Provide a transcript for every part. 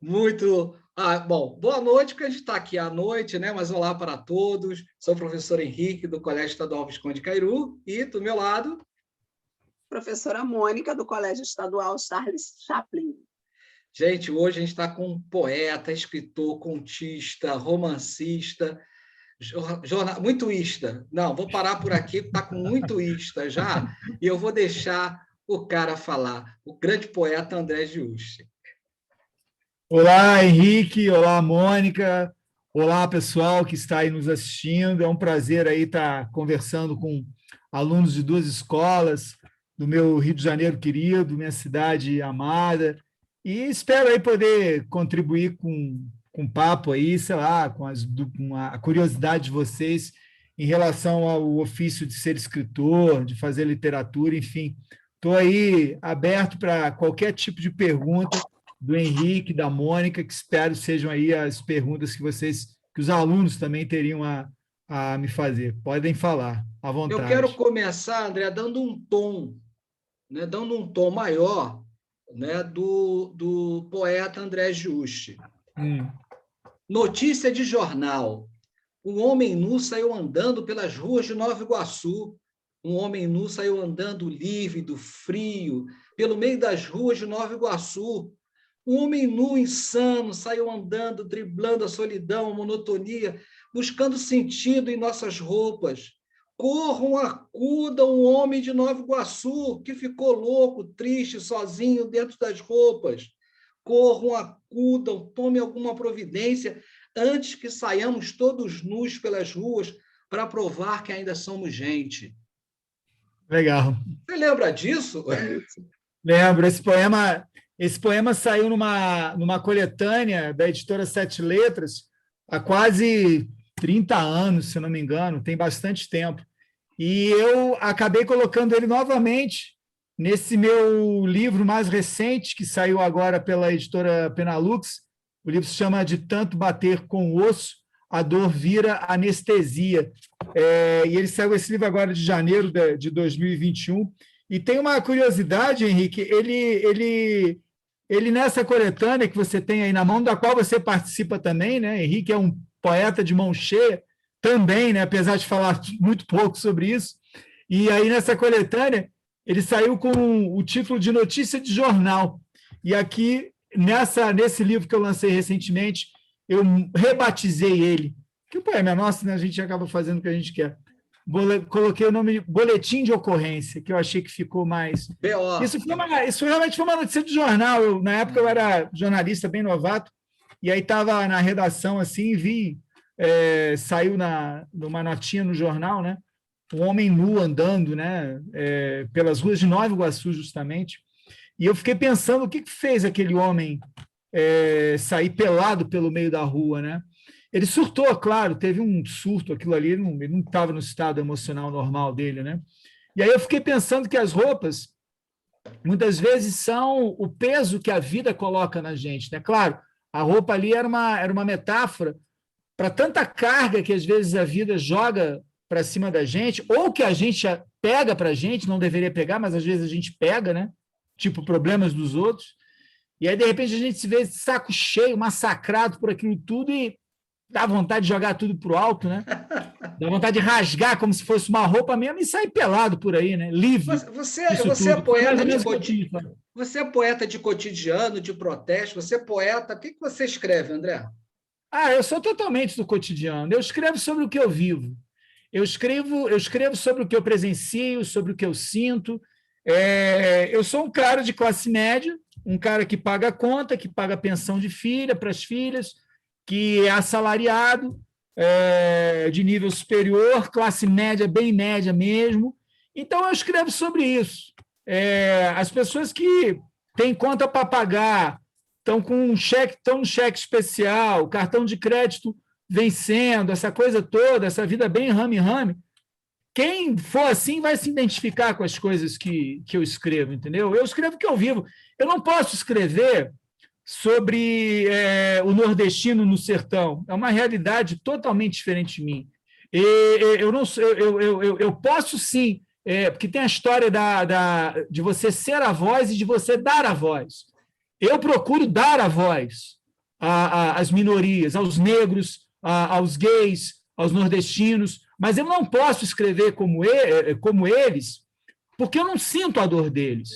Muito. Bom, boa noite, porque a gente está aqui à noite, né? Mas olá para todos. Sou o professor Henrique, do Colégio Estadual Visconde Cairu, e do meu lado. Professora Mônica, do Colégio Estadual Charles Chaplin. Gente, hoje a gente está com um poeta, escritor, contista, romancista, muito ista. Não, vou parar por aqui, está com muito ista já, e eu vou deixar o cara falar, o grande poeta André Giusti. Olá, Henrique. Olá, Mônica. Olá, pessoal que está aí nos assistindo. É um prazer aí estar conversando com alunos de duas escolas do meu Rio de Janeiro querido, minha cidade amada, e espero aí poder contribuir com papo aí, sei lá, com a curiosidade de vocês em relação ao ofício de ser escritor, de fazer literatura, enfim. Estou aí aberto para qualquer tipo de pergunta do Henrique, da Mônica, que espero sejam aí as perguntas que os alunos também teriam a me fazer. Podem falar, à vontade. Eu quero começar, André, dando um tom, né, maior, né, do poeta André Giusti. Notícia de jornal. Um homem nu saiu andando pelas ruas de Nova Iguaçu. Um homem nu saiu andando lívido, frio, pelo meio das ruas de Nova Iguaçu. Um homem nu, insano, saiu andando, driblando a solidão, a monotonia, buscando sentido em nossas roupas. Corram, acudam um homem de Nova Iguaçu, que ficou louco, triste, sozinho, dentro das roupas. Corram, acudam, tomem alguma providência, antes que saiamos todos nus pelas ruas para provar que ainda somos gente. Legal. Você lembra disso? Lembro. Esse poema saiu numa coletânea da editora Sete Letras há quase 30 anos, se não me engano, tem bastante tempo. E eu acabei colocando ele novamente nesse meu livro mais recente, que saiu agora pela editora Penalux. O livro se chama De Tanto Bater com o Osso, a Dor Vira Anestesia. E ele saiu esse livro agora de janeiro de 2021. E tem uma curiosidade, Henrique, ele nessa coletânea que você tem aí na mão, da qual você participa também, né? Henrique é um poeta de mão cheia também, né? Apesar de falar muito pouco sobre isso. E aí nessa coletânea ele saiu com o título de Notícia de Jornal. E aqui, nesse livro que eu lancei recentemente, eu rebatizei ele, que o poema é nosso, né? A gente acaba fazendo o que a gente quer. Coloquei o nome de Boletim de Ocorrência, que eu achei que ficou mais... Isso realmente foi uma notícia de jornal. Na época eu era jornalista bem novato, e aí estava na redação assim, e vi, saiu numa notinha no jornal, né? Um homem nu andando, né? Pelas ruas de Nova Iguaçu, justamente. E eu fiquei pensando o que fez aquele homem sair pelado pelo meio da rua, né? Ele surtou, claro, teve um surto, aquilo ali, ele não estava no estado emocional normal dele, né? E aí eu fiquei pensando que as roupas, muitas vezes, são o peso que a vida coloca na gente, né? Claro, a roupa ali era uma metáfora para tanta carga que, às vezes, a vida joga para cima da gente, ou que a gente pega para a gente, não deveria pegar, mas às vezes a gente pega, né? Tipo, problemas dos outros. E aí, de repente, a gente se vê de saco cheio, massacrado por aquilo tudo e dá vontade de jogar tudo para o alto, né? Dá vontade de rasgar como se fosse uma roupa mesmo e sair pelado por aí, né? Livre. Você é poeta de cotidiano. Você é poeta de cotidiano, de protesto, você é poeta. O que você escreve, André? Eu sou totalmente do cotidiano. Eu escrevo sobre o que eu vivo. Eu escrevo sobre o que eu presencio, sobre o que eu sinto. Eu sou um cara de classe média, um cara que paga a conta, que paga a pensão de filha para as filhas, que é assalariado, de nível superior, classe média, bem média mesmo. Então, eu escrevo sobre isso. As pessoas que têm conta para pagar, estão no cheque especial, cartão de crédito vencendo, essa coisa toda, essa vida bem rame-rame, quem for assim vai se identificar com as coisas que eu escrevo, entendeu? Eu escrevo o que eu vivo. Eu não posso escrever sobre o nordestino no sertão. É uma realidade totalmente diferente de mim. Eu posso, sim, porque tem a história de você ser a voz e de você dar a voz. Eu procuro dar a voz às minorias, aos negros, aos gays, aos nordestinos, mas eu não posso escrever como eles, porque eu não sinto a dor deles.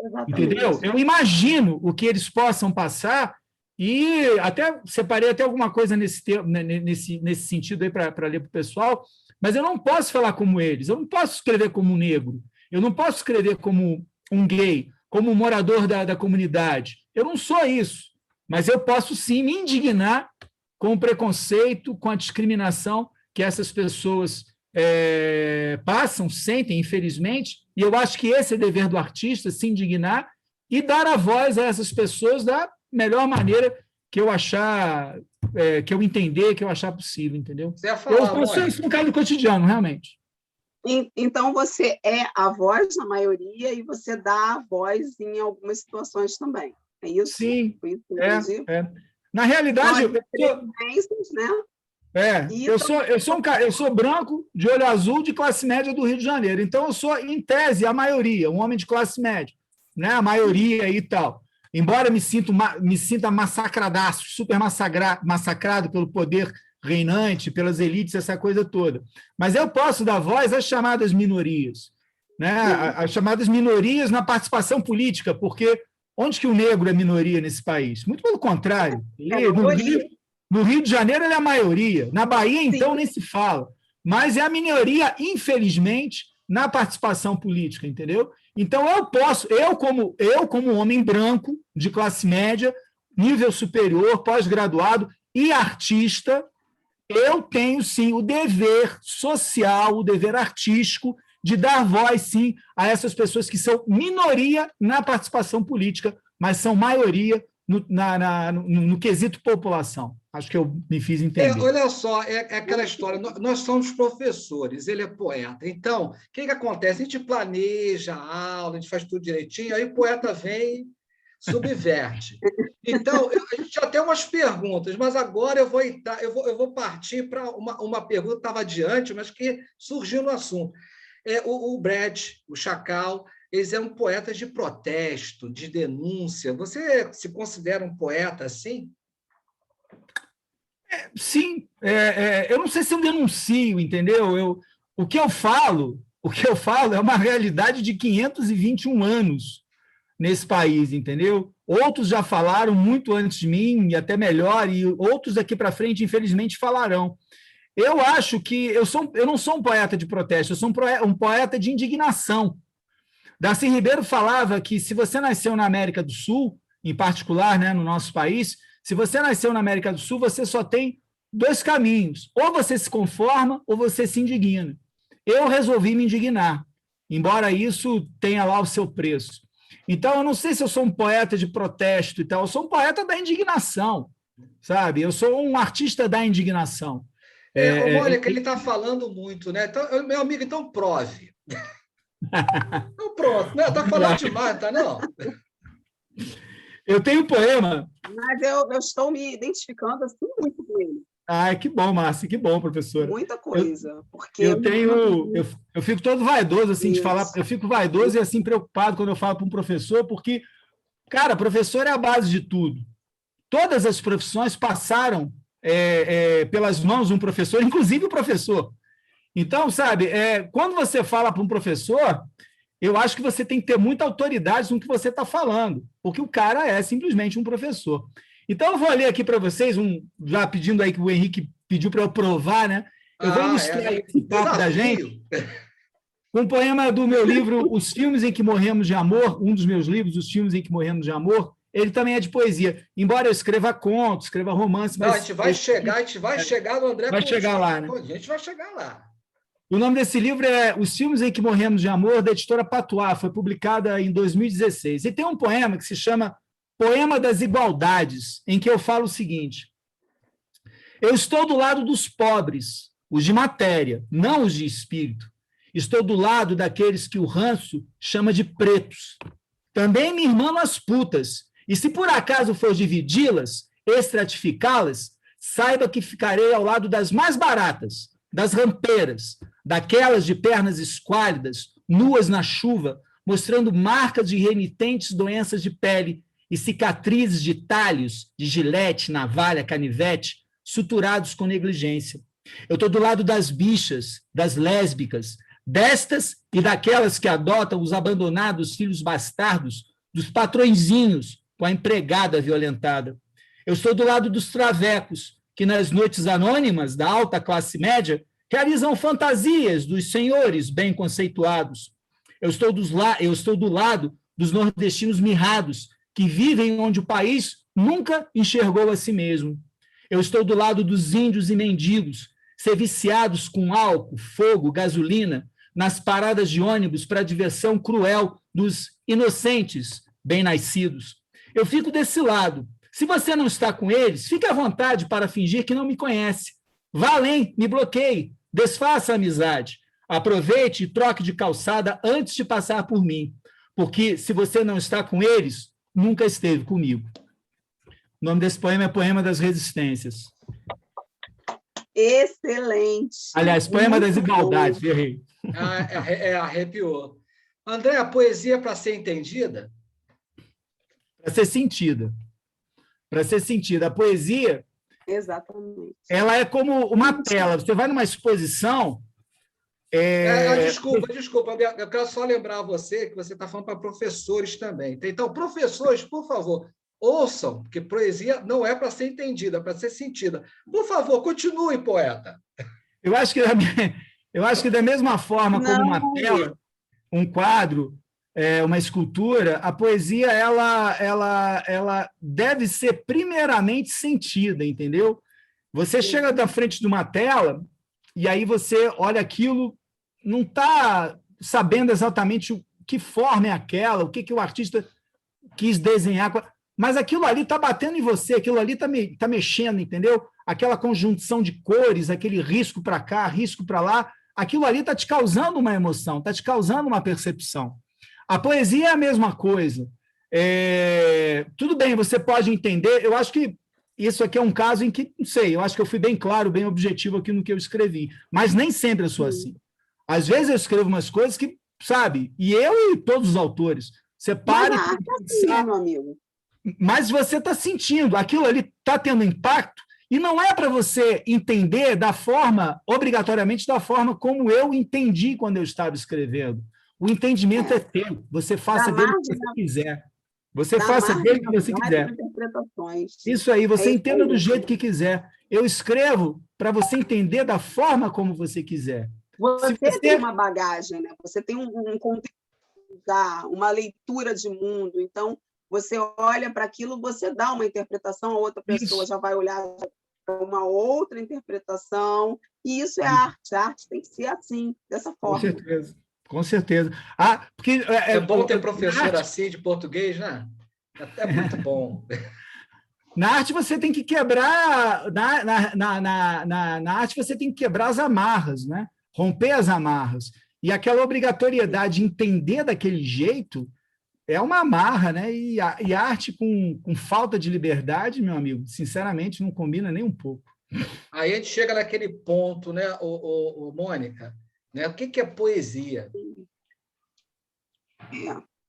Exatamente. Entendeu? Eu imagino o que eles possam passar e até separei até alguma coisa nesse sentido aí para ler para o pessoal, mas eu não posso falar como eles, eu não posso escrever como um negro, eu não posso escrever como um gay, como um morador da comunidade. Eu não sou isso, mas eu posso sim me indignar com o preconceito, com a discriminação que essas pessoas passam, sentem, infelizmente, e eu acho que esse é o dever do artista, se indignar e dar a voz a essas pessoas da melhor maneira que eu achar, que eu entender, que eu achar possível, entendeu? Você ia falar, eu sou isso no caso do cotidiano, realmente. Então, você é a voz na maioria e você dá a voz em algumas situações também, é isso? Sim, Na realidade, né? eu sou branco, de olho azul, de classe média do Rio de Janeiro. Então, eu sou, em tese, a maioria, um homem de classe média, né? A maioria e tal. Embora me sinta massacradaço, super massacrado pelo poder reinante, pelas elites, essa coisa toda. Mas eu posso dar voz às chamadas minorias, né? As chamadas minorias na participação política, porque onde que o negro é minoria nesse país? Muito pelo contrário. No Rio de Janeiro, ele é a maioria. Na Bahia, então, Sim. nem se fala. Mas é a minoria, infelizmente, na participação política, entendeu? Então, eu como homem branco, de classe média, nível superior, pós-graduado e artista, eu tenho, sim, o dever social, o dever artístico de dar voz, sim, a essas pessoas que são minoria na participação política, mas são maioria no quesito população. Acho que eu me fiz entender. Olha só, é aquela história, nós somos professores, ele é poeta. Então, o que acontece? A gente planeja a aula, a gente faz tudo direitinho, aí o poeta vem, subverte. Então, a gente já tem umas perguntas, mas agora eu vou partir para uma pergunta que estava adiante, mas que surgiu no assunto. O Brad, o Chacal, eles é um poeta de protesto, de denúncia. Você se considera um poeta assim? Sim. Eu não sei se eu denuncio, entendeu? O que eu falo é uma realidade de 521 anos nesse país, entendeu? Outros já falaram muito antes de mim, e até melhor, e outros daqui para frente, infelizmente, falarão. Eu acho que eu não sou um poeta de protesto, eu sou um poeta de indignação. Darcy Ribeiro falava que se você nasceu na América do Sul, em particular, né, no nosso país, se você nasceu na América do Sul, você só tem 2 caminhos. Ou você se conforma ou você se indigna. Eu resolvi me indignar, embora isso tenha lá o seu preço. Então, eu não sei se eu sou um poeta de protesto e tal, eu sou um poeta da indignação, sabe? Eu sou um artista da indignação. Olha, que ele está falando muito, né? Então, meu amigo, então prove. Então, pronto, não está falando demais, tá não? Eu tenho um poema. Mas eu estou me identificando assim muito com ele. Que bom, Márcia, que bom, professora. Muita coisa. Eu fico todo vaidoso assim de falar, eu fico vaidoso e assim preocupado quando eu falo para um professor, porque, cara, professor é a base de tudo. Todas as profissões passaram pelas mãos de um professor, inclusive o professor. Então, sabe, quando você fala para um professor, eu acho que você tem que ter muita autoridade no que você está falando, porque o cara é simplesmente um professor. Então, eu vou ler aqui para vocês, já pedindo aí que o Henrique pediu para eu provar, né? Eu vou ilustrar esse papo da gente com um poema do meu livro Os Filmes em que Morremos de Amor, um dos meus livros, Os Filmes em que Morremos de Amor. Ele também é de poesia, embora eu escreva contos, escreva romance. Mas a gente vai chegar no André. Vai chegar lá, né? A gente vai chegar lá. O nome desse livro é Os Filmes em que Morremos de Amor, da editora Patois, foi publicada em 2016. E tem um poema que se chama Poema das Igualdades, em que eu falo o seguinte: eu estou do lado dos pobres, os de matéria, não os de espírito. Estou do lado daqueles que o ranço chama de pretos. Também me irmão as putas, e se por acaso for dividi-las, estratificá-las, saiba que ficarei ao lado das mais baratas, das rampeiras, daquelas de pernas esquálidas, nuas na chuva, mostrando marcas de renitentes doenças de pele e cicatrizes de talhos, de gilete, navalha, canivete, suturados com negligência. Eu estou do lado das bichas, das lésbicas, destas e daquelas que adotam os abandonados filhos bastardos, dos patrõezinhos com a empregada violentada. Eu estou do lado dos travecos, que nas noites anônimas da alta classe média realizam fantasias dos senhores bem conceituados. Eu estou do lado dos nordestinos mirrados, que vivem onde o país nunca enxergou a si mesmo. Eu estou do lado dos índios e mendigos, serviciados com álcool, fogo, gasolina, nas paradas de ônibus para a diversão cruel dos inocentes bem-nascidos. Eu fico desse lado. Se você não está com eles, fique à vontade para fingir que não me conhece. Vá além, me bloqueie, desfaça a amizade. Aproveite e troque de calçada antes de passar por mim, porque se você não está com eles, nunca esteve comigo. O nome desse poema é Poema das Resistências. Excelente. Aliás, Poema das Igualdades, errei. Arrepiou. André, a poesia é para ser entendida? Para ser sentida. Para ser sentida. A poesia, exatamente, ela é como uma tela. Você vai numa exposição... Desculpa, eu quero só lembrar você que você está falando para professores também. Então, professores, por favor, ouçam, porque poesia não é para ser entendida, é para ser sentida. Por favor, continue, poeta. Eu acho que da mesma forma como uma tela, um quadro, uma escultura, a poesia ela deve ser primeiramente sentida, entendeu? Você chega da frente de uma tela e aí você olha aquilo, não está sabendo exatamente que forma é aquela, o que o artista quis desenhar, mas aquilo ali está batendo em você, aquilo ali está mexendo, entendeu? Aquela conjunção de cores, aquele risco para cá, risco para lá, aquilo ali está te causando uma emoção, está te causando uma percepção. A poesia é a mesma coisa. Tudo bem, você pode entender, eu acho que isso aqui é um caso em que, não sei, eu acho que eu fui bem claro, bem objetivo aqui no que eu escrevi, mas nem sempre eu sou assim. Às vezes eu escrevo umas coisas que, sabe, e eu e todos os autores, você para e pensar, meu amigo. Mas você está sentindo, aquilo ali está tendo impacto, e não é para você entender obrigatoriamente da forma como eu entendi quando eu estava escrevendo. O entendimento é teu, você faça dele o que você quiser. Você faça dele o que você quiser. Isso aí, você entenda do jeito que quiser. Eu escrevo para você entender da forma como você quiser. Você tem uma bagagem, né? Você tem um conteúdo, uma leitura de mundo. Então, você olha para aquilo, você dá uma interpretação, a outra pessoa já vai olhar para uma outra interpretação. E isso é arte. A arte tem que ser assim, dessa forma. Com certeza. Com certeza. Porque, é bom ter professor assim de português, né? É muito bom. Na arte você tem que quebrar, na arte você tem que quebrar as amarras, né? Romper as amarras. E aquela obrigatoriedade de entender daquele jeito é uma amarra, né? E a arte com falta de liberdade, meu amigo, sinceramente, não combina nem um pouco. Aí a gente chega naquele ponto, né, Mônica? Né? O que é poesia?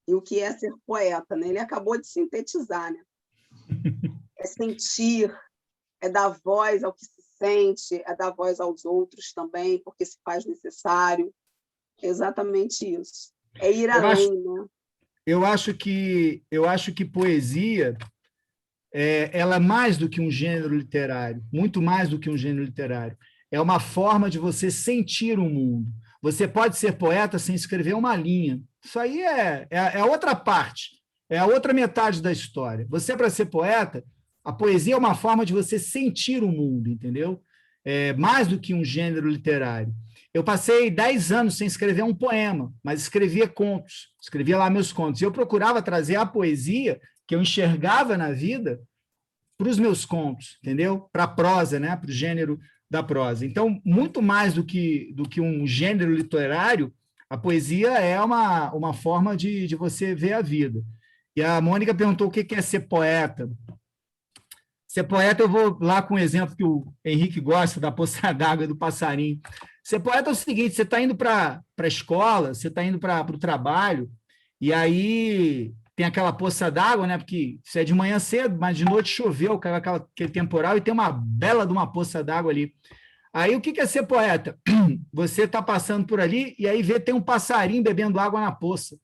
E o que é ser poeta, né? Ele acabou de sintetizar, né? É sentir, é dar voz ao que se sente, é dar voz aos outros também, porque se faz necessário. É exatamente isso. É ir além, né? Eu acho que poesia ela é mais do que um gênero literário, muito mais do que um gênero literário. É uma forma de você sentir o mundo. Você pode ser poeta sem escrever uma linha. Isso aí é a outra parte, é a outra metade da história. Você, para ser poeta, a poesia é uma forma de você sentir o mundo, entendeu? Mais do que um gênero literário. Eu passei 10 anos sem escrever um poema, mas escrevia contos, escrevia lá meus contos. E eu procurava trazer a poesia que eu enxergava na vida para os meus contos, entendeu? Para a prosa, né? Para o gênero da prosa. Então, muito mais do que um gênero literário, a poesia é uma forma de você ver a vida. E a Mônica perguntou o que é ser poeta. Ser poeta, eu vou lá com o exemplo que o Henrique gosta, da poça d'água do passarinho. Ser poeta é o seguinte, você está indo para a escola, você está indo para o trabalho, e aí tem aquela poça d'água, né? Porque isso é de manhã cedo, mas de noite choveu, caiu aquele temporal, e tem uma bela de uma poça d'água ali. Aí o que é ser poeta? Você está passando por ali, e aí tem um passarinho bebendo água na poça.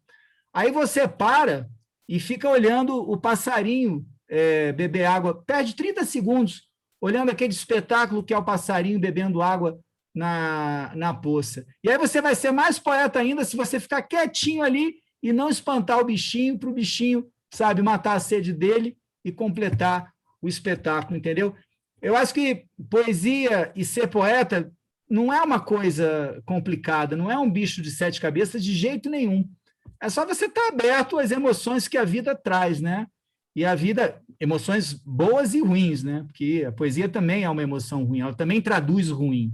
Aí você para e fica olhando o passarinho beber água, perde 30 segundos olhando aquele espetáculo que é o passarinho bebendo água na poça. E aí você vai ser mais poeta ainda se você ficar quietinho ali e não espantar o bichinho, para o bichinho, sabe, matar a sede dele e completar o espetáculo, entendeu? Eu acho que poesia e ser poeta não é uma coisa complicada, não é um bicho de 7 cabeças de jeito nenhum. É só você estar aberto às emoções que a vida traz, né? E a vida, emoções boas e ruins, né? Porque a poesia também é uma emoção ruim, ela também traduz ruim.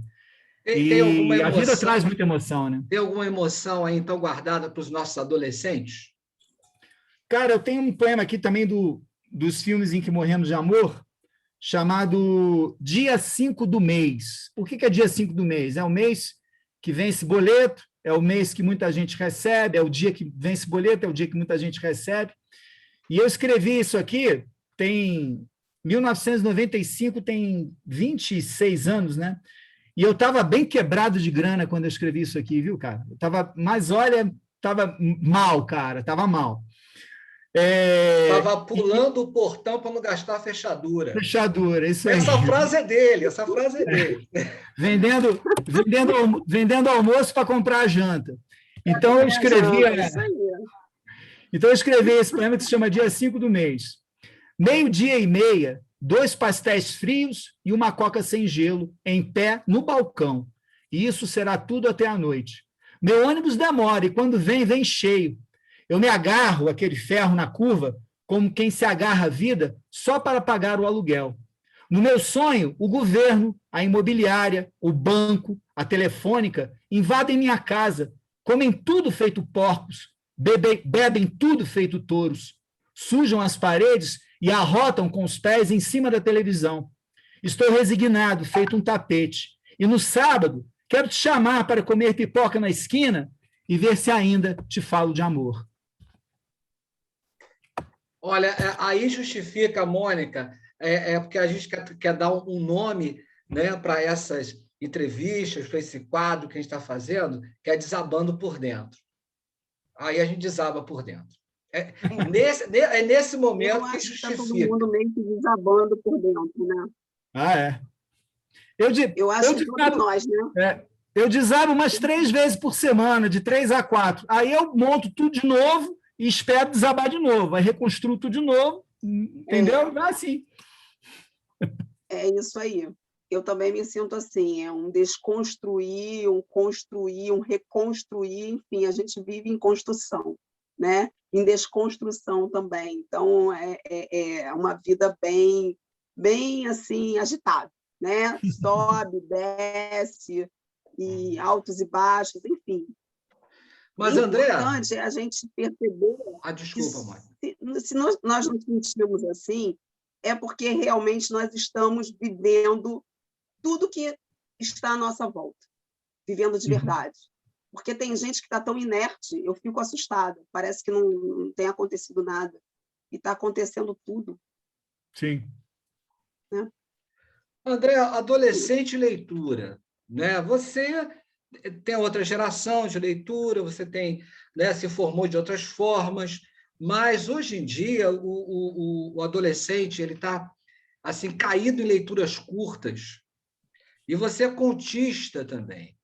Tem alguma E a vida emoção, traz muita emoção, né? tem alguma emoção aí, então, guardada para os nossos adolescentes? Cara, eu tenho um poema aqui também dos filmes em que morremos de amor, chamado Dia 5 do Mês. Por que é dia 5 do mês? É o mês que vence boleto, é o mês que muita gente recebe, é o dia que vence boleto, é o dia que muita gente recebe. E eu escrevi isso aqui, tem 1995, tem 26 anos, né? E eu estava bem quebrado de grana quando eu escrevi isso aqui, viu, cara? Mas olha, estava mal, cara, estava mal. Estava pulando o portão para não gastar a fechadura. Fechadura, isso aí. Essa frase é dele. Vendendo almoço para comprar a janta. Então, eu escrevi esse poema que se chama Dia 5 do Mês. 12:30, 2 pastéis frios e uma coca sem gelo, em pé no balcão. E isso será tudo até a noite. Meu ônibus demora e quando vem cheio. Eu me agarro àquele ferro na curva, como quem se agarra à vida só para pagar o aluguel. No meu sonho, o governo, a imobiliária, o banco, a telefônica invadem minha casa, comem tudo feito porcos, bebem tudo feito touros, sujam as paredes e arrotam com os pés em cima da televisão. Estou resignado, feito um tapete. E no sábado, quero te chamar para comer pipoca na esquina e ver se ainda te falo de amor. Olha, aí justifica, Mônica, porque a gente quer dar um nome, né, para essas entrevistas, para esse quadro que a gente está fazendo, que é Desabando por Dentro. Aí a gente desaba por dentro. Nesse momento que justifica. Está todo mundo meio que desabando por dentro, né? É. Eu acho que todos nós, né? Eu desabo umas 3 vezes por semana, de 3 a 4. Aí eu monto tudo de novo e espero desabar de novo. Aí reconstruo tudo de novo, entendeu? É assim. É isso aí. Eu também me sinto assim, é um desconstruir, um construir, um reconstruir, enfim, a gente vive em construção, né? Em desconstrução também. Então, é uma vida bem assim, agitada, né? Sobe, desce, e altos e baixos, enfim. Mas, o André... importante é a gente perceber... desculpa, mãe. Se nós nos sentimos assim, é porque realmente nós estamos vivendo tudo que está à nossa volta, vivendo de verdade. Porque tem gente que está tão inerte, eu fico assustada, parece que não tem acontecido nada, e está acontecendo tudo. Sim. Né? André, adolescente leitura, né? Você tem outra geração de leitura, você tem, né, se formou de outras formas, mas hoje em dia o adolescente ele está assim caído em leituras curtas. E você é contista também,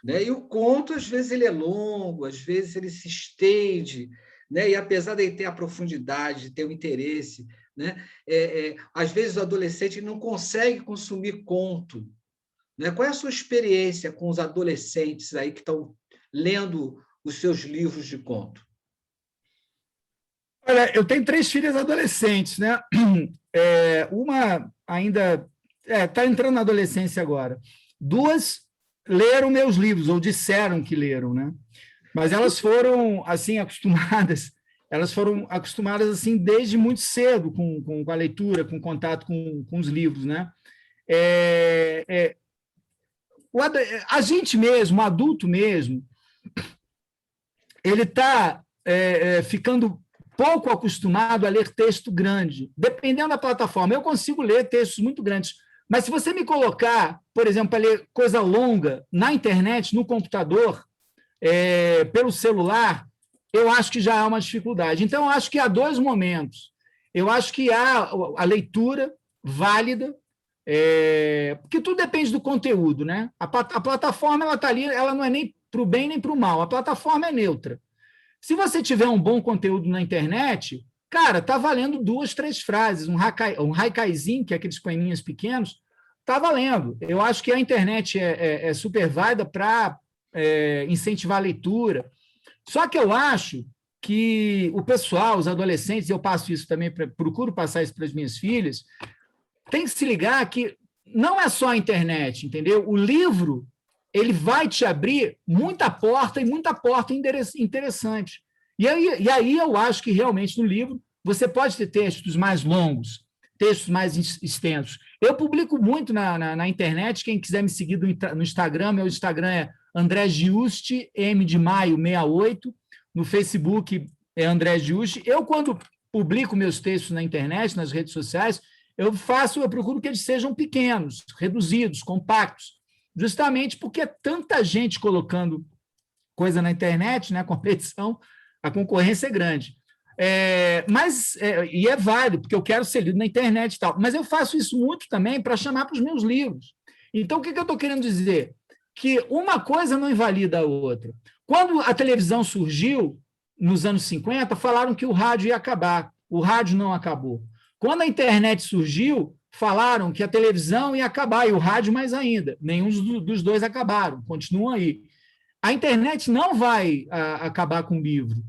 né? E o conto às vezes ele é longo, às vezes ele se estende, né? E apesar de ele ter a profundidade, ter o interesse, né? Às vezes o adolescente não consegue consumir conto. Né? Qual é a sua experiência com os adolescentes aí que estão lendo os seus livros de conto? Olha, eu tenho 3 filhas adolescentes, né? Uma ainda está entrando na adolescência agora. 2 leram meus livros, ou disseram que leram, né? Mas elas foram assim acostumadas elas foram acostumadas assim desde muito cedo com a leitura, com o contato com os livros, né? A gente mesmo, o adulto mesmo, ele está ficando pouco acostumado a ler texto grande, dependendo da plataforma. Eu consigo ler textos muito grandes, mas se você me colocar, por exemplo, para ler coisa longa na internet, no computador, pelo celular, eu acho que já há uma dificuldade. Então, eu acho que há dois momentos. Eu acho que há a leitura válida, porque tudo depende do conteúdo, né? A plataforma ela está ali, ela não é nem para o bem nem para o mal, a plataforma é neutra. Se você tiver um bom conteúdo na internet, cara, tá valendo 2, 3 frases, um haikaizinho, que é aqueles poeminhas pequenos, tá valendo. Eu acho que a internet é super válida para incentivar a leitura. Só que eu acho que o pessoal, os adolescentes, eu passo isso também, procuro passar isso para as minhas filhas, tem que se ligar que não é só a internet, entendeu? O livro, ele vai te abrir muita porta interessante. E aí eu acho que realmente no livro você pode ter textos mais longos, textos mais extensos. Eu publico muito na internet, quem quiser me seguir no Instagram, meu Instagram é André Giusti, M de Maio 68, no Facebook é André Giusti. Eu, quando publico meus textos na internet, nas redes sociais, eu procuro que eles sejam pequenos, reduzidos, compactos, justamente porque é tanta gente colocando coisa na internet, né, a competição, a concorrência é grande. E é válido, porque eu quero ser lido na internet e tal, mas eu faço isso muito também para chamar para os meus livros. Então, o que eu estou querendo dizer? Que uma coisa não invalida a outra. Quando a televisão surgiu, nos anos 50, falaram que o rádio ia acabar. O rádio não acabou. Quando a internet surgiu, falaram que a televisão ia acabar, e o rádio mais ainda. Nenhum dos dois acabaram, continuam aí. A internet não vai acabar com o livro.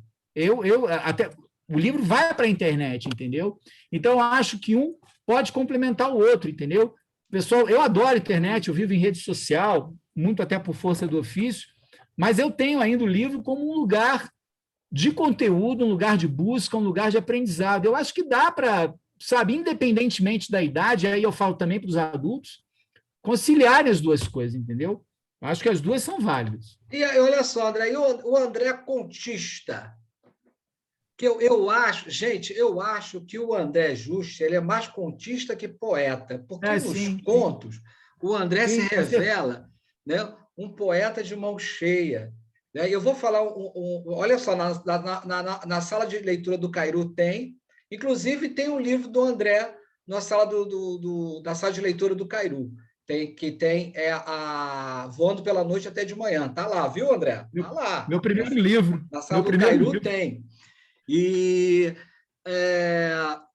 Até o livro vai para a internet, entendeu? Então, eu acho que um pode complementar o outro, entendeu? Pessoal, eu adoro a internet, eu vivo em rede social, muito até por força do ofício, mas eu tenho ainda o livro como um lugar de conteúdo, um lugar de busca, um lugar de aprendizado. Eu acho que dá para, sabe, independentemente da idade, aí eu falo também para os adultos, conciliarem as duas coisas, entendeu? Eu acho que as duas são válidas. E olha só, André, e o André contista, que eu acho, gente, eu acho que o André Juste, ele é mais contista que poeta, porque nos contos o André se revela, né, um poeta de mão cheia. Né? Eu vou falar, olha só, na sala de leitura do Cairu inclusive tem um livro do André na sala da sala de leitura do Cairu, que tem Voando pela Noite até de Manhã. Tá lá, viu, André? Tá lá. Meu primeiro livro. Na sala do Cairu tem. E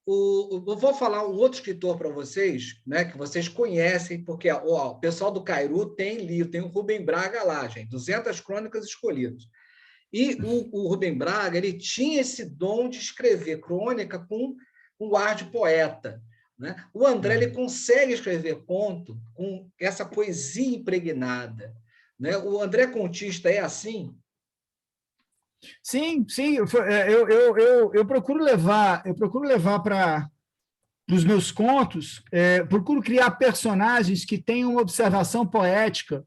eu vou falar um outro escritor para vocês, né, que vocês conhecem, porque o pessoal do Cairu tem livro, tem o Rubem Braga lá, gente, 200 crônicas escolhidas. E o Rubem Braga, ele tinha esse dom de escrever crônica com um ar de poeta. Né? O André, ele consegue escrever conto com essa poesia impregnada. Né? O André contista é assim? Sim, eu procuro levar para os meus contos, procuro criar personagens que tenham uma observação poética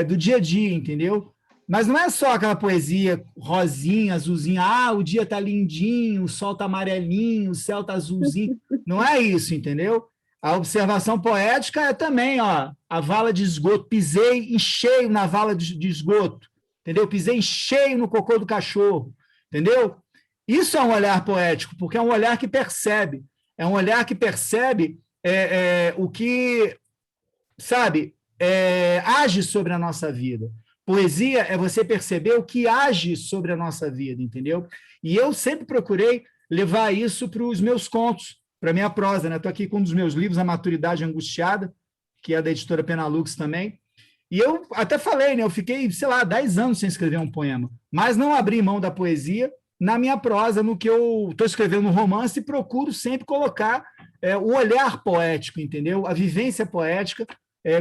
do dia a dia, entendeu? Mas não é só aquela poesia rosinha, azulzinha, o dia está lindinho, o sol está amarelinho, o céu está azulzinho. Não é isso, entendeu? A observação poética é também, a vala de esgoto, pisei em cheio na vala de esgoto, entendeu? Pisei em cheio no cocô do cachorro, entendeu? Isso é um olhar poético, porque é um olhar que percebe, o que, sabe, age sobre a nossa vida. Poesia é você perceber o que age sobre a nossa vida, entendeu? E eu sempre procurei levar isso para os meus contos, para a minha prosa, né? Estou aqui com um dos meus livros, A Maturidade Angustiada, que é da editora Penalux também. E eu até falei, né? Eu fiquei, 10 anos sem escrever um poema, mas não abri mão da poesia na minha prosa, no que eu estou escrevendo um romance, e procuro sempre colocar o olhar poético, entendeu? A vivência poética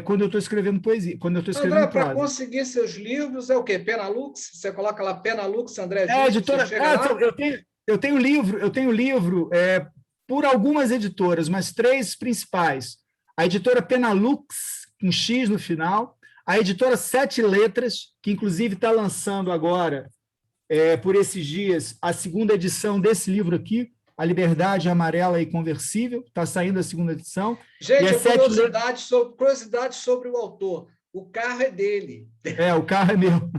quando eu estou escrevendo poesia, quando eu estou escrevendo André, para prosa. conseguir seus livros é o quê? Penalux? Você coloca lá Penalux, André Justo, Editora, você chega lá? eu tenho livro por algumas editoras, mas 3 principais. A editora Penalux, com X no final, a editora 7 Letras, que inclusive está lançando agora, por esses dias, a 2ª edição desse livro aqui, A Liberdade Amarela e Conversível, está saindo a 2ª edição. Gente, a curiosidade sobre o autor. O carro é dele. O carro é meu.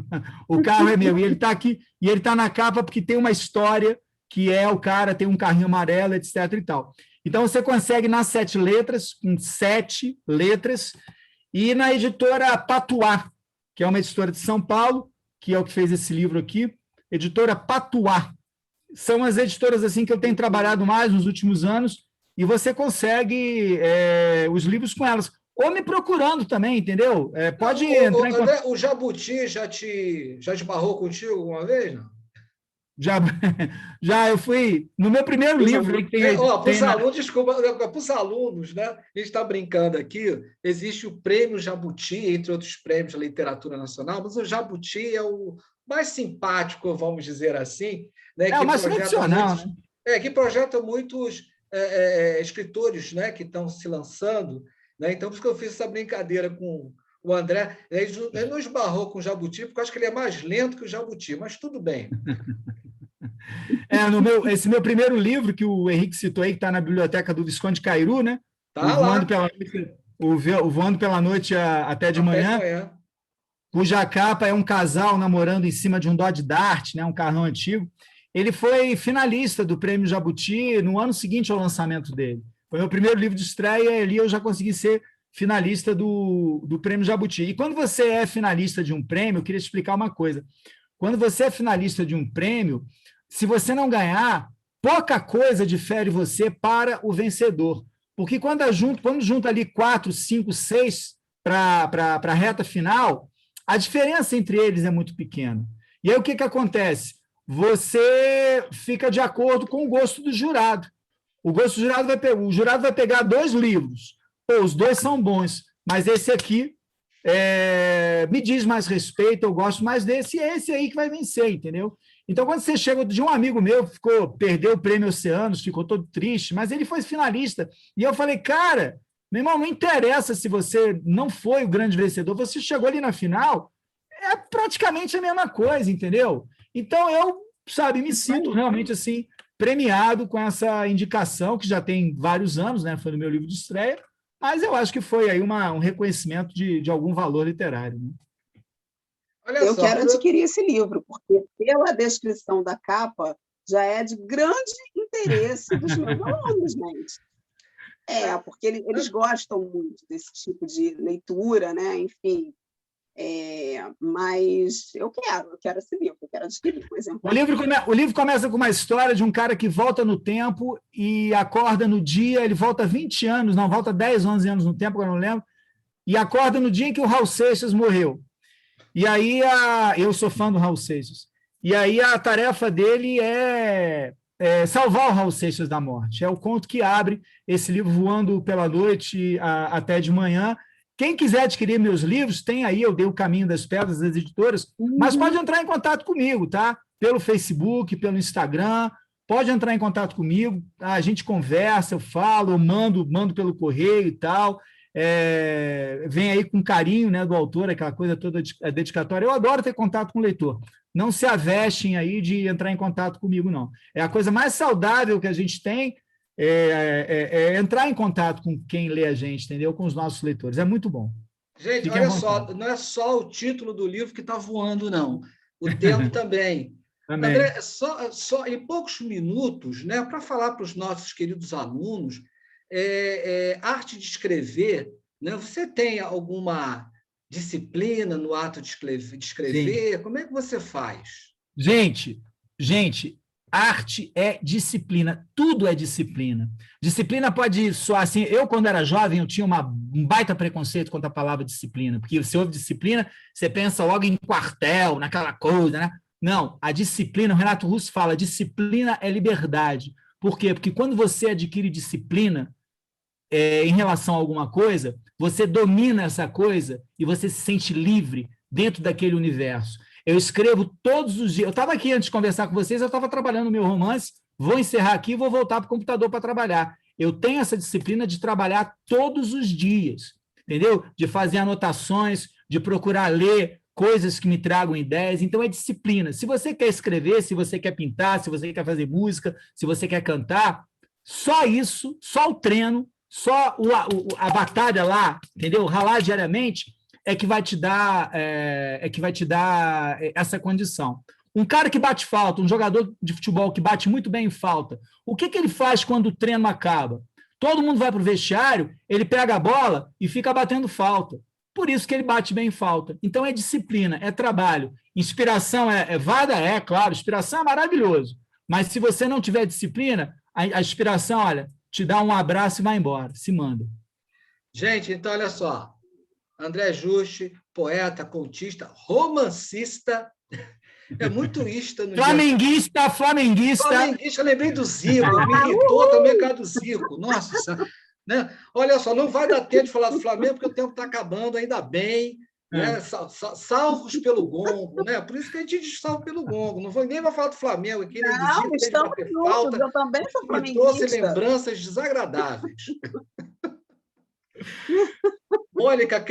O carro é meu. E ele está aqui, e ele está na capa porque tem uma história que o cara tem um carrinho amarelo, etc. e tal. Então, você consegue nas 7 Letras, com 7 letras, e na editora Patuá, que é uma editora de São Paulo, que é o que fez esse livro aqui, editora Patuá. São as editoras assim que eu tenho trabalhado mais nos últimos anos, e você consegue os livros com elas. Ou me procurando também, entendeu? Pode entrar em contato. André, o Jabuti já te esbarrou contigo alguma vez, não? Já eu fui no meu primeiro livro. Para os alunos, né? A gente está brincando aqui, existe o Prêmio Jabuti, entre outros prêmios da literatura nacional, mas o Jabuti é o mais simpático, vamos dizer assim, né? O mais tradicional, né? Que projeta muitos escritores, né? Que estão se lançando, né? Então, por isso que eu fiz essa brincadeira com o André. Ele não esbarrou com o Jabuti, porque eu acho que ele é mais lento que o Jabuti, mas tudo bem. Esse meu primeiro livro, que o Henrique citou aí, que está na biblioteca do Visconde Cairu, né? Voando pela Noite até de manhã, cuja capa é um casal namorando em cima de um Dodge Dart, né? Um carrão antigo. Ele foi finalista do Prêmio Jabuti no ano seguinte ao lançamento dele. Foi meu primeiro livro de estreia, e ali eu já consegui ser finalista do Prêmio Jabuti. E quando você é finalista de um prêmio, eu queria explicar uma coisa. Quando você é finalista de um prêmio, se você não ganhar, pouca coisa difere você para o vencedor. Porque quando junta ali 4, 5, 6 para a reta final, a diferença entre eles é muito pequena. E aí o que acontece? Você fica de acordo com o gosto do jurado. O jurado vai pegar 2 livros. Os 2 são bons, mas esse aqui me diz mais respeito, eu gosto mais desse, e é esse aí que vai vencer, entendeu? Então, quando você chega de um amigo meu, perdeu o Prêmio Oceanos, ficou todo triste, mas ele foi finalista. E eu falei, cara, meu irmão, não interessa se você não foi o grande vencedor, você chegou ali na final, é praticamente a mesma coisa, entendeu? Então, eu, me sinto realmente assim, premiado com essa indicação, que já tem vários anos, né? Foi no meu livro de estreia, mas eu acho que foi aí um reconhecimento de algum valor literário, né? Eu quero adquirir esse livro, porque pela descrição da capa já é de grande interesse dos meus alunos, gente. Porque eles gostam muito desse tipo de leitura, né? Enfim. Mas eu quero esse livro, eu quero adquirir, por exemplo. O livro começa com uma história de um cara que volta no tempo e acorda no dia, ele volta 20 anos, não, volta 10, 11 anos no tempo, eu não lembro, e acorda no dia em que o Raul Seixas morreu. E aí, eu sou fã do Raul Seixas, e aí a tarefa dele é salvar o Raul Seixas da morte. É o conto que abre esse livro, Voando pela Noite até de manhã. Quem quiser adquirir meus livros, tem aí, eu dei o Caminho das Pedras das editoras, mas pode entrar em contato comigo, tá? Pelo Facebook, pelo Instagram, pode entrar em contato comigo, a gente conversa, eu falo, eu mando pelo correio e tal. Vem aí com carinho, né, do autor, aquela coisa toda dedicatória. Eu adoro ter contato com o leitor. Não se avestem aí de entrar em contato comigo, não. É a coisa mais saudável que a gente tem, entrar em contato com quem lê a gente, entendeu? Com os nossos leitores. É muito bom. Gente, Fiquem olha só, não é só o título do livro que está voando, não. O tempo também. André, só em poucos minutos, né, para falar para os nossos queridos alunos, arte de escrever, né? Você tem alguma disciplina no ato de escrever? Sim. Como é que você faz? Gente, arte é disciplina, tudo é disciplina. Disciplina pode soar assim, eu quando era jovem eu tinha um baita preconceito contra a palavra disciplina, porque você ouve disciplina, você pensa logo em quartel, naquela coisa, né? Não, a disciplina, o Renato Russo fala, disciplina é liberdade. Por quê? Porque quando você adquire disciplina, em relação a alguma coisa, você domina essa coisa e você se sente livre dentro daquele universo. Eu escrevo todos os dias. Eu estava aqui antes de conversar com vocês, eu estava trabalhando no meu romance, vou encerrar aqui e vou voltar para o computador para trabalhar. Eu tenho essa disciplina de trabalhar todos os dias, entendeu? De fazer anotações, de procurar ler coisas que me tragam ideias. Então, é disciplina. Se você quer escrever, se você quer pintar, se você quer fazer música, se você quer cantar, só isso, só o treino, só a batalha lá, entendeu? Ralar diariamente é que vai te dar essa condição. Um cara que bate falta, um jogador de futebol que bate muito bem em falta, o que ele faz quando o treino acaba? Todo mundo vai para o vestiário, ele pega a bola e fica batendo falta. Por isso que ele bate bem em falta. Então, é disciplina, é trabalho. Inspiração é vada? É, claro, inspiração é maravilhoso. Mas se você não tiver disciplina, a inspiração, olha, te dá um abraço e vai embora, se manda. Gente, então, olha só. André Juste, poeta, contista, romancista, é muito ista. Flamenguista. Flamenguista, eu lembrei do Zico, me irritou também por causa do Zico. Nossa, né? Olha só, não vai dar tempo de falar do Flamengo, porque o tempo está acabando, ainda bem, né? Salvos pelo gongo, né? Por isso que a gente diz salvo pelo gongo. Não vou nem falar do Flamengo aqui, nem do Zico, nem de bater falta. Eu também sou Me flamenguista. trouxe lembranças desagradáveis. Mônica,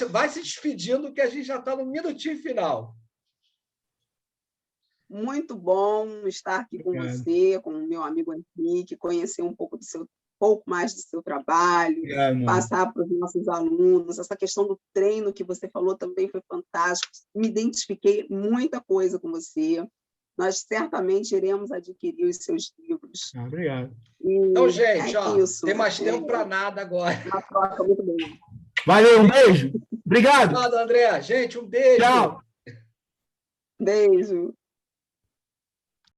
vai se despedindo, que a gente já está no minutinho final. Muito bom estar aqui com você, com o meu amigo Henrique, conhecer um pouco mais do seu trabalho, passar para os nossos alunos. Essa questão do treino que você falou também foi fantástico. Me identifiquei muita coisa com você. Nós certamente iremos adquirir os seus livros. Obrigado. Então, gente, tem mais tempo para nada agora. Uma troca muito boa. Valeu, um beijo. Obrigado. Obrigado, André. Gente, um beijo. Tchau. Beijo.